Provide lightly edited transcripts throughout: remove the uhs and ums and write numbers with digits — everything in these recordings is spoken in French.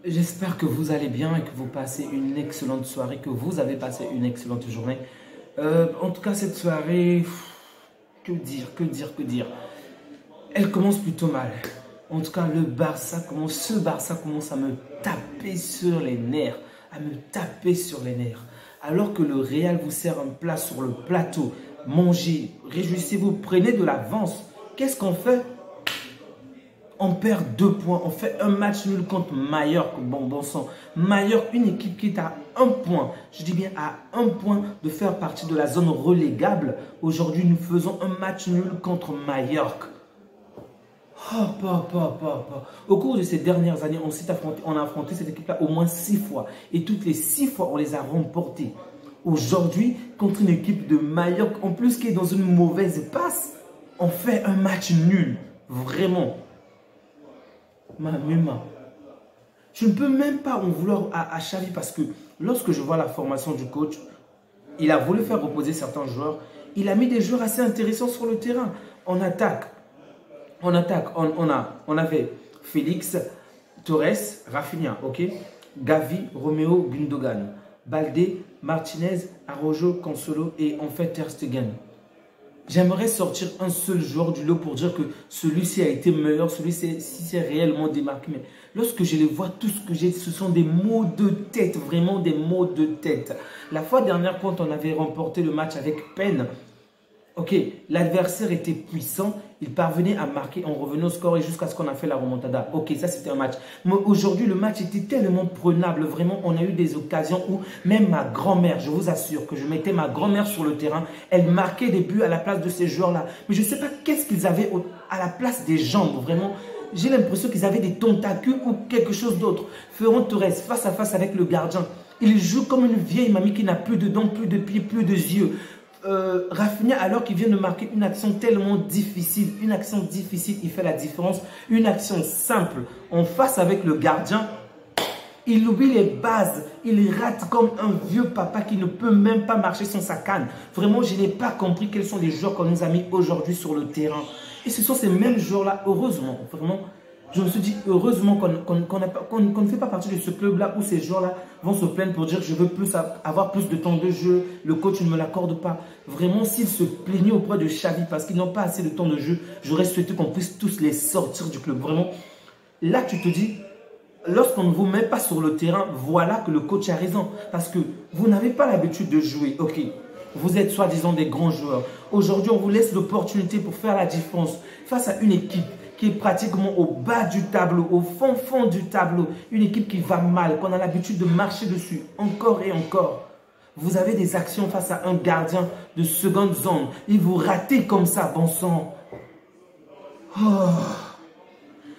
J'espère que vous allez bien et que vous passez une excellente soirée, que vous avez passé une excellente journée. En tout cas, cette soirée, que dire. Elle commence plutôt mal. En tout cas, ce Barça commence à me taper sur les nerfs, Alors que le Real vous sert un plat sur le plateau, mangez, réjouissez-vous, prenez de l'avance. Qu'est-ce qu'on fait? On perd 2 points. On fait un match nul contre Mallorca. Bon sang. Mallorca, une équipe qui est à 1 point. Je dis bien à 1 point de faire partie de la zone relégable. Aujourd'hui, nous faisons un match nul contre Mallorca. Au cours de ces dernières années, on a affronté cette équipe-là au moins 6 fois. Et toutes les 6 fois, on les a remportées. Aujourd'hui, contre une équipe de Mallorca, en plus qui est dans une mauvaise passe, on fait un match nul. Vraiment. Je ne peux même pas en vouloir à Xavi parce que lorsque je vois la formation du coach, il a voulu faire reposer certains joueurs. Il a mis des joueurs assez intéressants sur le terrain. On attaque. On avait Félix, Torres, Rafinha, ok? Gavi, Romeo, Gundogan, Baldé, Martinez, Araujo, Cancelo et en fait Ter Stegen. J'aimerais sortir un seul joueur du lot pour dire que celui-ci a été meilleur, celui-ci s'est réellement démarqué. Mais lorsque je les vois, tout ce que j'ai, ce sont des maux de tête, vraiment des maux de tête. La fois dernière, quand on avait remporté le match avec peine, ok, l'adversaire était puissant, il parvenait à marquer, on revenait au score et jusqu'à ce qu'on a fait la remontada. Ok, ça c'était un match. Mais aujourd'hui, le match était tellement prenable, vraiment, on a eu des occasions où même ma grand-mère, je vous assure que je mettais ma grand-mère sur le terrain, elle marquait des buts à la place de ces joueurs-là. Mais je ne sais pas qu'est-ce qu'ils avaient à la place des jambes, vraiment. J'ai l'impression qu'ils avaient des tentacules ou quelque chose d'autre. Ferran Torres, face à face avec le gardien, il joue comme une vieille mamie qui n'a plus de dents, plus de pieds, plus de yeux. Rafinha, alors qu'il vient de marquer une action tellement difficile, il fait la différence. Une action simple en face avec le gardien, il oublie les bases, il rate comme un vieux papa qui ne peut même pas marcher sans sa canne. Vraiment, je n'ai pas compris quels sont les joueurs qu'on nous a mis aujourd'hui sur le terrain. Et ce sont ces mêmes joueurs-là, heureusement, vraiment. Je me suis dit, heureusement qu'on ne fait pas partie de ce club-là où ces joueurs-là vont se plaindre pour dire que je veux avoir plus de temps de jeu, le coach ne me l'accorde pas. Vraiment, s'ils se plaignaient auprès de Xavi parce qu'ils n'ont pas assez de temps de jeu, j'aurais souhaité qu'on puisse tous les sortir du club. Vraiment, là tu te dis, lorsqu'on ne vous met pas sur le terrain, voilà que le coach a raison. Parce que vous n'avez pas l'habitude de jouer, ok. Vous êtes soi-disant des grands joueurs. Aujourd'hui, on vous laisse l'opportunité pour faire la différence face à une équipe qui est pratiquement au bas du tableau, au fond du tableau. Une équipe qui va mal, qu'on a l'habitude de marcher dessus, encore et encore. Vous avez des actions face à un gardien de seconde zone. Et vous ratez comme ça, bon sang. Oh.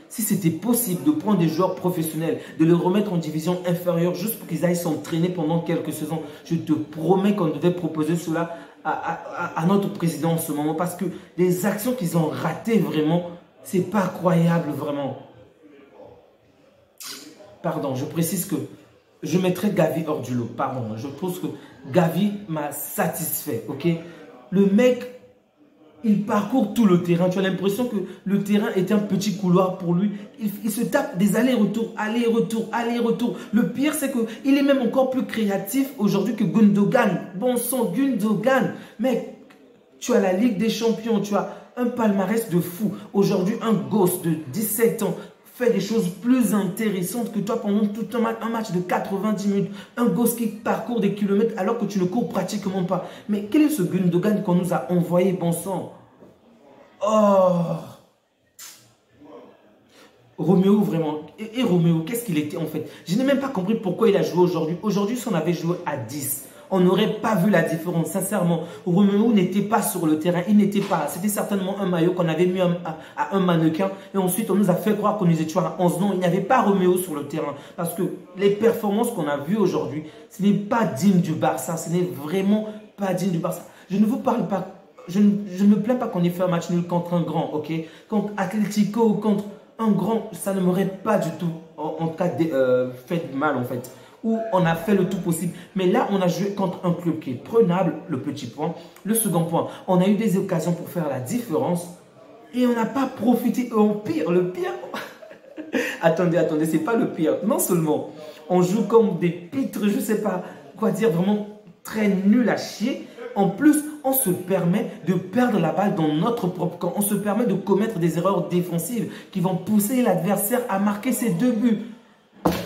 Si c'était possible de prendre des joueurs professionnels, de les remettre en division inférieure juste pour qu'ils aillent s'entraîner pendant quelques saisons, je te promets qu'on devait proposer cela à notre président en ce moment. Parce que les actions qu'ils ont ratées vraiment, c'est pas croyable vraiment. Pardon, je précise que je mettrai Gavi hors du lot. Pardon, je pense que Gavi m'a satisfait, ok? Le mec, il parcourt tout le terrain. Tu as l'impression que le terrain est un petit couloir pour lui. Il se tape des allers-retours, allers-retours, allers-retours. Le pire, c'est qu'il est même encore plus créatif aujourd'hui que Gundogan. Bon sang, Gundogan. Mec, tu as la Ligue des Champions, tu as un palmarès de fou. Aujourd'hui, un gosse de 17 ans fait des choses plus intéressantes que toi pendant tout un match de 90 minutes. Un gosse qui parcourt des kilomètres alors que tu ne cours pratiquement pas. Mais quel est ce Gundogan qu'on nous a envoyé, bon sang? Oh! Roméo, vraiment. Et Roméo, qu'est-ce qu'il était en fait? Je n'ai même pas compris pourquoi il a joué aujourd'hui. Aujourd'hui, si on avait joué à 10, on n'aurait pas vu la différence. Sincèrement, Roméo n'était pas sur le terrain. Il n'était pas. C'était certainement un maillot qu'on avait mis à un mannequin. Et ensuite, on nous a fait croire qu'on nous étions à 11 ans. Il n'y avait pas Roméo sur le terrain. Parce que les performances qu'on a vues aujourd'hui, ce n'est pas digne du Barça. Ce n'est vraiment pas digne du Barça. Je ne vous parle pas. Je ne me plains pas qu'on ait fait un match nul contre un grand, ok? Contre Atlético ou contre un grand, ça ne m'aurait pas du tout, en cas fait mal en fait. Où on a fait le tout possible. Mais là, on a joué contre un club qui est prenable, le petit point. Le second point, on a eu des occasions pour faire la différence. Et on n'a pas profité. Le pire, Attendez, c'est pas le pire. Non seulement on joue comme des pitres, je sais pas quoi dire, vraiment très nul à chier. En plus, on se permet de perdre la balle dans notre propre camp. On se permet de commettre des erreurs défensives qui vont pousser l'adversaire à marquer ses 2 buts.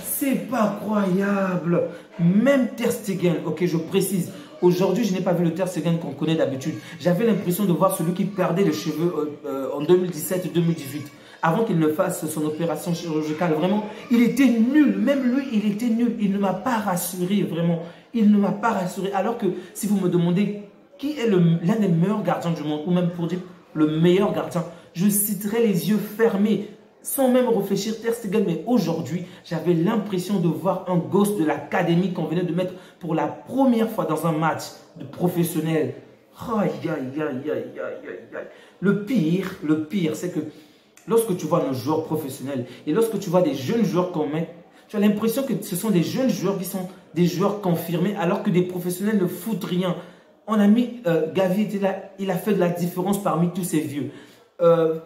C'est pas croyable. Même Ter Stegen, ok, je précise. Aujourd'hui, je n'ai pas vu le Ter Stegen qu'on connaît d'habitude. J'avais l'impression de voir celui qui perdait les cheveux en 2017-2018. Avant qu'il ne fasse son opération chirurgicale. Vraiment, il était nul. Même lui, il était nul. Il ne m'a pas rassuré, vraiment. Il ne m'a pas rassuré. Alors que si vous me demandez qui est l'un des meilleurs gardiens du monde, ou même pour dire le meilleur gardien, je citerai les yeux fermés, sans même réfléchir, Ter Stegen. Mais aujourd'hui, j'avais l'impression de voir un gosse de l'académie qu'on venait de mettre pour la première fois dans un match de professionnel. Aïe, aïe, aïe, aïe, aïe, aïe. Le pire, c'est que lorsque tu vois nos joueurs professionnels et lorsque tu vois des jeunes joueurs qu'on met, tu as l'impression que ce sont des jeunes joueurs qui sont des joueurs confirmés alors que des professionnels ne foutent rien. On a mis Gavi était là, il a fait de la différence parmi tous ces vieux.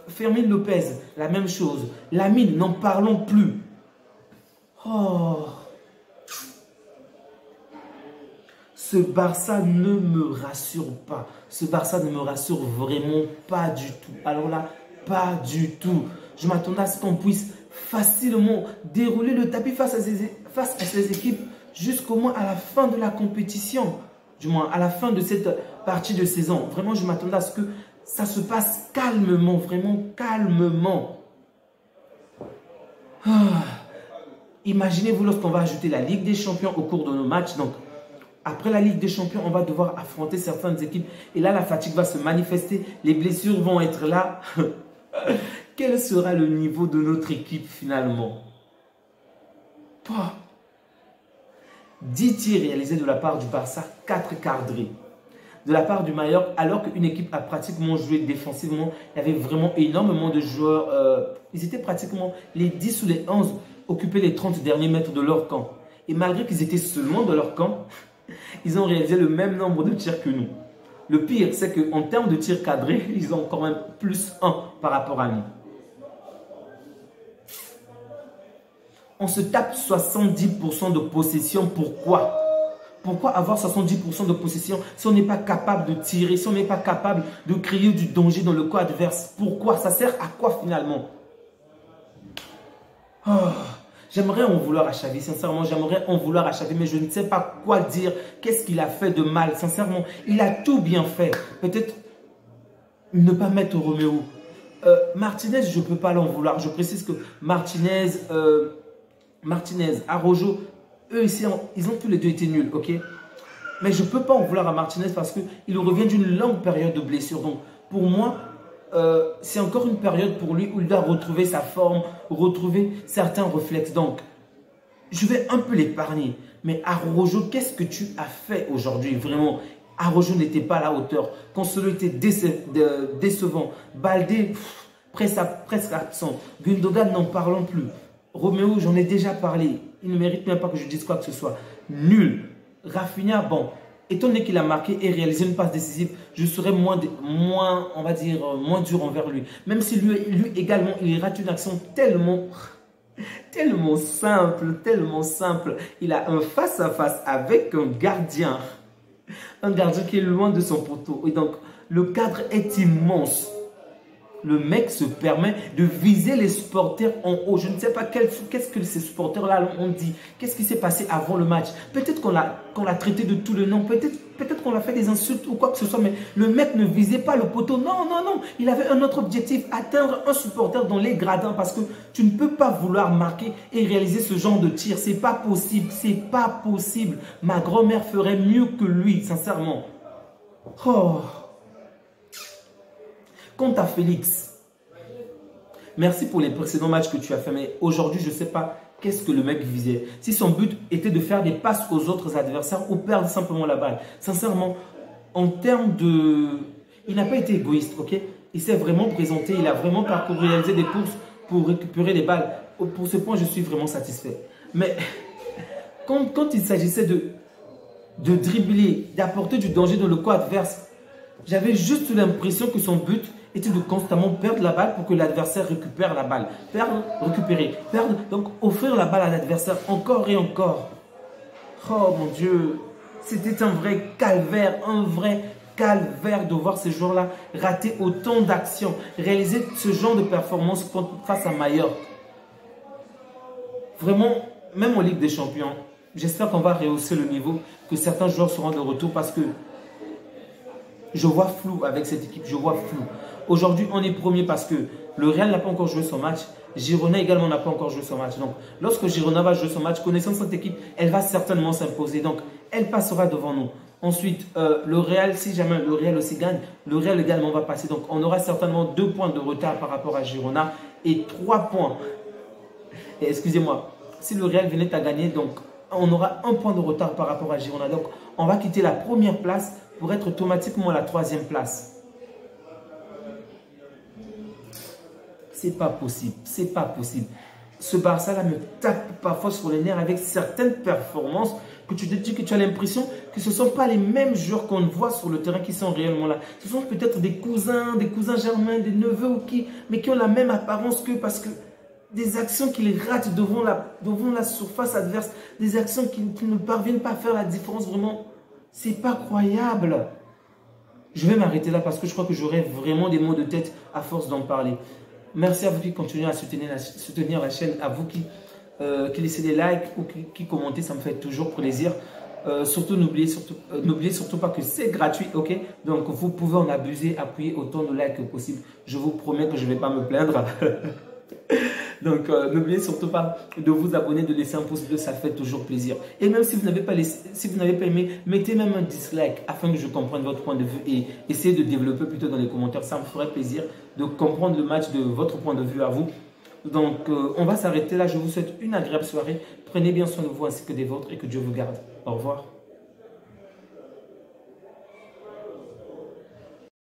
Fermin Lopez, la même chose. Lamine, n'en parlons plus. Oh. Ce Barça ne me rassure pas. Ce Barça ne me rassure vraiment pas du tout. Alors là, pas du tout. Je m'attendais à ce qu'on puisse facilement dérouler le tapis face à ces équipes jusqu'au moins à la fin de la compétition. Du moins, à la fin de cette partie de saison. Vraiment, je m'attendais à ce que ça se passe calmement, vraiment calmement. Imaginez-vous lorsqu'on va ajouter la Ligue des Champions au cours de nos matchs. Donc, après la Ligue des Champions, on va devoir affronter certaines équipes. Et là, la fatigue va se manifester. Les blessures vont être là. Quel sera le niveau de notre équipe finalement? 10 tirs réalisés de la part du Barça, 4 cadrés. De la part du Mallorca, alors qu'une équipe a pratiquement joué défensivement, il y avait vraiment énormément de joueurs. Ils étaient pratiquement les 10 ou les 11 occupaient les 30 derniers mètres de leur camp. Et malgré qu'ils étaient seulement dans leur camp, ils ont réalisé le même nombre de tirs que nous. Le pire, c'est qu'en termes de tirs cadrés, ils ont quand même plus 1 par rapport à nous. On se tape 70% de possession. Pourquoi? Pourquoi avoir 70% de possession si on n'est pas capable de tirer, si on n'est pas capable de créer du danger dans le camp adverse? Pourquoi? Ça sert à quoi finalement? J'aimerais en vouloir à Xavi, sincèrement, j'aimerais en vouloir à Xavi, mais je ne sais pas quoi dire. Qu'est-ce qu'il a fait de mal? Sincèrement, il a tout bien fait. Peut-être ne pas mettre Roméo. Martinez, je ne peux pas l'en vouloir. Je précise que Martinez, Araujo, eux ici, ils ont tous les deux été nuls, ok? Mais je ne peux pas en vouloir à Martinez parce qu'il revient d'une longue période de blessure. Donc, pour moi, c'est encore une période pour lui où il doit retrouver sa forme, retrouver certains réflexes. Donc, je vais un peu l'épargner. Mais Araujo, qu'est-ce que tu as fait aujourd'hui? Vraiment, Araujo n'était pas à la hauteur. Cancelo était décevant. Baldé, presque absent. Gundogan, n'en parlons plus. Roméo, j'en ai déjà parlé. Il ne mérite même pas que je dise quoi que ce soit. Nul. Rafinha, bon, étant donné qu'il a marqué et réalisé une passe décisive, je serais moins dur envers lui. Même si lui également, il rate une action tellement simple. Il a un face-à-face avec un gardien. Un gardien qui est loin de son poteau. Et donc, le cadre est immense. Le mec se permet de viser les supporters en haut. Je ne sais pas qu'est-ce que ces supporters-là ont dit. Qu'est-ce qui s'est passé avant le match? Peut-être qu'on l'a traité de tous les noms. Peut-être qu'on l'a fait des insultes ou quoi que ce soit. Mais le mec ne visait pas le poteau. Non. Il avait un autre objectif. Atteindre un supporter dans les gradins. Parce que tu ne peux pas vouloir marquer et réaliser ce genre de tir. C'est pas possible. C'est pas possible. Ma grand-mère ferait mieux que lui, sincèrement. Quant à Félix, merci pour les précédents matchs que tu as fait, mais aujourd'hui, je ne sais pas qu'est-ce que le mec visait. Si son but était de faire des passes aux autres adversaires ou perdre simplement la balle. Sincèrement, en termes de... Il n'a pas été égoïste, ok? Il s'est vraiment présenté, il a vraiment parcouru, réalisé des courses pour récupérer les balles. Pour ce point, je suis vraiment satisfait. Mais quand il s'agissait de dribbler, d'apporter du danger dans le camp adverse, j'avais juste l'impression que son but est de constamment perdre la balle pour que l'adversaire récupère la balle. Perdre, récupérer, perdre, donc offrir la balle à l'adversaire encore et encore. Oh mon Dieu, c'était un vrai calvaire de voir ces joueurs-là rater autant d'actions, réaliser ce genre de performance face à Majorque. Vraiment, même en Ligue des Champions, j'espère qu'on va rehausser le niveau, que certains joueurs seront de retour parce que je vois flou avec cette équipe, je vois flou. Aujourd'hui, on est premier parce que le Real n'a pas encore joué son match. Girona également n'a pas encore joué son match. Donc, lorsque Girona va jouer son match, connaissant cette équipe, elle va certainement s'imposer. Donc, elle passera devant nous. Ensuite, le Real, si jamais le Real aussi gagne, le Real également va passer. Donc, on aura certainement 2 points de retard par rapport à Girona et 3 points. Excusez-moi, si le Real venait à gagner, donc on aura 1 point de retard par rapport à Girona. Donc, on va quitter la première place pour être automatiquement à la 3e place. C'est pas possible, c'est pas possible. Ce Barça-là me tape parfois sur les nerfs avec certaines performances que tu te dis que tu as l'impression que ce ne sont pas les mêmes joueurs qu'on voit sur le terrain qui sont réellement là. Ce sont peut-être des cousins germains, des neveux mais qui ont la même apparence qu'eux parce que des actions qu'ils ratent devant la surface adverse, des actions qui ne parviennent pas à faire la différence vraiment, c'est pas croyable. Je vais m'arrêter là parce que je crois que j'aurai vraiment des maux de tête à force d'en parler. Merci à vous qui continuez à soutenir la chaîne, à vous qui laissez des likes ou qui commentez, ça me fait toujours plaisir. Surtout, n'oubliez surtout pas que c'est gratuit, ok? Donc, vous pouvez en abuser, appuyer autant de likes que possible. Je vous promets que je ne vais pas me plaindre. Donc, n'oubliez surtout pas de vous abonner, de laisser un pouce bleu, ça fait toujours plaisir. Et même si vous n'avez pas aimé, mettez même un dislike afin que je comprenne votre point de vue et essayez de développer plutôt dans les commentaires. Ça me ferait plaisir de comprendre le match de votre point de vue à vous. Donc, on va s'arrêter là. Je vous souhaite une agréable soirée. Prenez bien soin de vous ainsi que des vôtres et que Dieu vous garde. Au revoir.